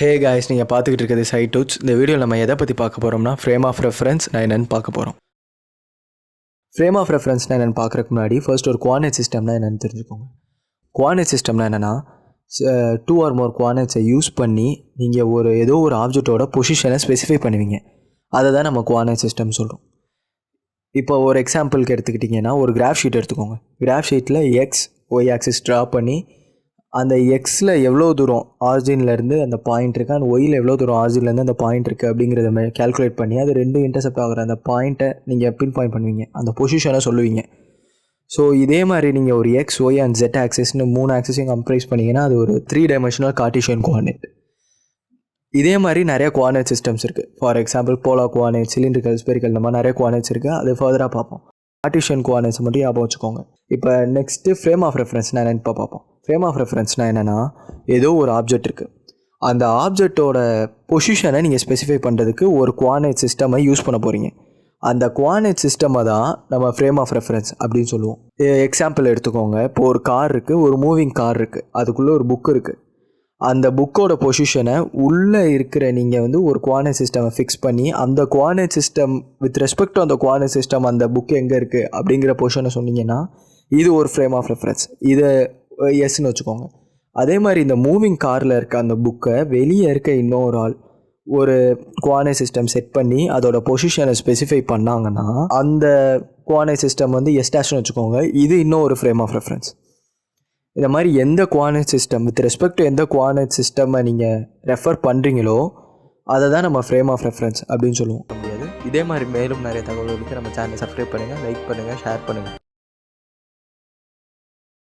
Hey guys, நீங்கள் பார்த்துக்கிட்டு இருக்கிறது சைட் டூட்ஸ். இந்த வீடியோவில் நம்ம எதை பற்றி பார்க்க போகிறோம்னா ஃப்ரேம் ஆஃப் ரெஃபரன்ஸ் நான் என்னென்னு பார்க்க போகிறோம். ஃப்ரேம் ஆஃப் ரெஃபரன்ஸ் நான் என்னென்னு பார்க்குறதுக்கு முன்னாடி ஃபர்ஸ்ட் ஒரு கோஆர்டினேட் சிஸ்டம்னா என்னென்னு தெரிஞ்சுக்கோங்க. கோஆர்டினேட் சிஸ்டம்னா என்னென்னா 2 or more கோஆர்டினேட்ஸை யூஸ் பண்ணி நீங்கள் ஏதோ ஒரு ஆப்ஜெக்டோட பொசிஷனை ஸ்பெசிஃபை பண்ணுவீங்க. அதை தான் நம்ம கோஆர்டினேட் சிஸ்டம் சொல்கிறோம். இப்போ ஒரு எக்ஸாம்பிளுக்கு எடுத்துக்கிட்டிங்கன்னா ஒரு கிராஃப் ஷீட் எடுத்துக்கோங்க. கிராஃப் ஷீட்டில் எக்ஸ் ஒய் ஆக்சிஸ் ட்ரா பண்ணி அந்த எக்ஸில் எவ்வளோ தூரம் ஆரிஜின்லேருந்து அந்த பாயிண்ட் இருக்குது, அந்த ஒயில் எவ்வளோ தூரம் ஆரிஜின்லேருந்து அந்த பாயிண்ட் இருக்குது அப்படிங்கிறத கேல்குலேட் பண்ணி அது ரெண்டு இன்டர்செப்ட் ஆகிற அந்த பாயிண்ட்டை நீங்கள் பின் பாயிண்ட் பண்ணுவீங்க, அந்த பொசிஷனை சொல்லுவீங்க. ஸோ இதே மாதிரி நீங்கள் ஒரு எக்ஸ் ஒய் அண்ட் ஜெட் ஆக்சிஸ்னு 3 ஆக்சிஸையும் கம்ப்ரைஸ் பண்ணிங்கன்னா அது ஒரு 3-dimensional கார்ட்டீசியன் கோஆர்டினேட். இதே மாதிரி நிறைய கோஆர்டினேட் சிஸ்டம்ஸ் இருக்குது. For example polar coordinate, cylindrical, spherical, இந்த மாதிரி நிறைய கோஆர்டினேட்ஸ் இருக்குது. அது ஃபர்தராக பார்ப்போம். கார்ட்டீசியன் கோஆர்டினேட்ஸ் மட்டும் ஞாபகம் வச்சுக்கோங்க. இப்போ நெக்ஸ்ட்டு ஃப்ரேம் ஆஃப் ரெஃபரன்ஸ்னால் என்னென்னு பார்ப்போம். ஃப்ரேம் ஆஃப் ரெஃபரன்ஸ்னால் என்னென்னா ஏதோ ஒரு ஆப்ஜெக்ட் இருக்குது, அந்த ஆப்ஜெக்டோட பொசிஷனை நீங்கள் ஸ்பெசிஃபை பண்ணுறதுக்கு ஒரு கோஆர்டினேட் சிஸ்டமை யூஸ் பண்ண போகிறீங்க. அந்த கோஆர்டினேட் சிஸ்டமை தான் நம்ம ஃப்ரேம் ஆஃப் ரெஃபரன்ஸ் அப்படின்னு சொல்லுவோம். எக்ஸாம்பிள் எடுத்துக்கோங்க. இப்போ ஒரு கார் இருக்குது, ஒரு மூவிங் கார் இருக்குது, அதுக்குள்ளே ஒரு புக் இருக்குது. அந்த புக்கோட பொசிஷனை உள்ளே இருக்கிற நீங்கள் ஒரு கோஆர்டினேட் சிஸ்டமை ஃபிக்ஸ் பண்ணி அந்த coordinate system with respect to அந்த கோஆர்டினேட் சிஸ்டம் அந்த புக் எங்கே இருக்குது அப்படிங்கிற பொசிஷனை சொன்னீங்கன்னா இது ஒரு ஃப்ரேம் ஆஃப் ரெஃபரன்ஸ். இதை எஸ்ன்னு வச்சுக்கோங்க. அதே மாதிரி இந்த மூவிங் காரில் இருக்க அந்த புக்கை வெளியே இருக்க இன்னொரு ஆள் ஒரு கோஆர்டினேட் சிஸ்டம் செட் பண்ணி அதோட பொசிஷனை ஸ்பெசிஃபை பண்ணாங்கன்னா அந்த கோஆர்டினேட் சிஸ்டம் எஸ் டேஷ்னு வச்சுக்கோங்க. இது இன்னும் ஒரு ஃப்ரேம் ஆஃப் ரெஃபரன்ஸ். இந்த மாதிரி எந்த coordinate system with respect to எந்த கோஆர்டினேட் சிஸ்டமை நீங்கள் ரெஃபர் பண்ணுறீங்களோ அதை தான் நம்ம ஃப்ரேம் ஆஃப் ரெஃபரன்ஸ் அப்படின்னு சொல்லுவோம். முடியாது. இதே மாதிரி மேலும் நிறைய தகவல்களுக்கு நம்ம சேனலை சப்ஸ்கிரைப் பண்ணுங்கள், லைக் பண்ணுங்கள், ஷேர் பண்ணுங்கள்.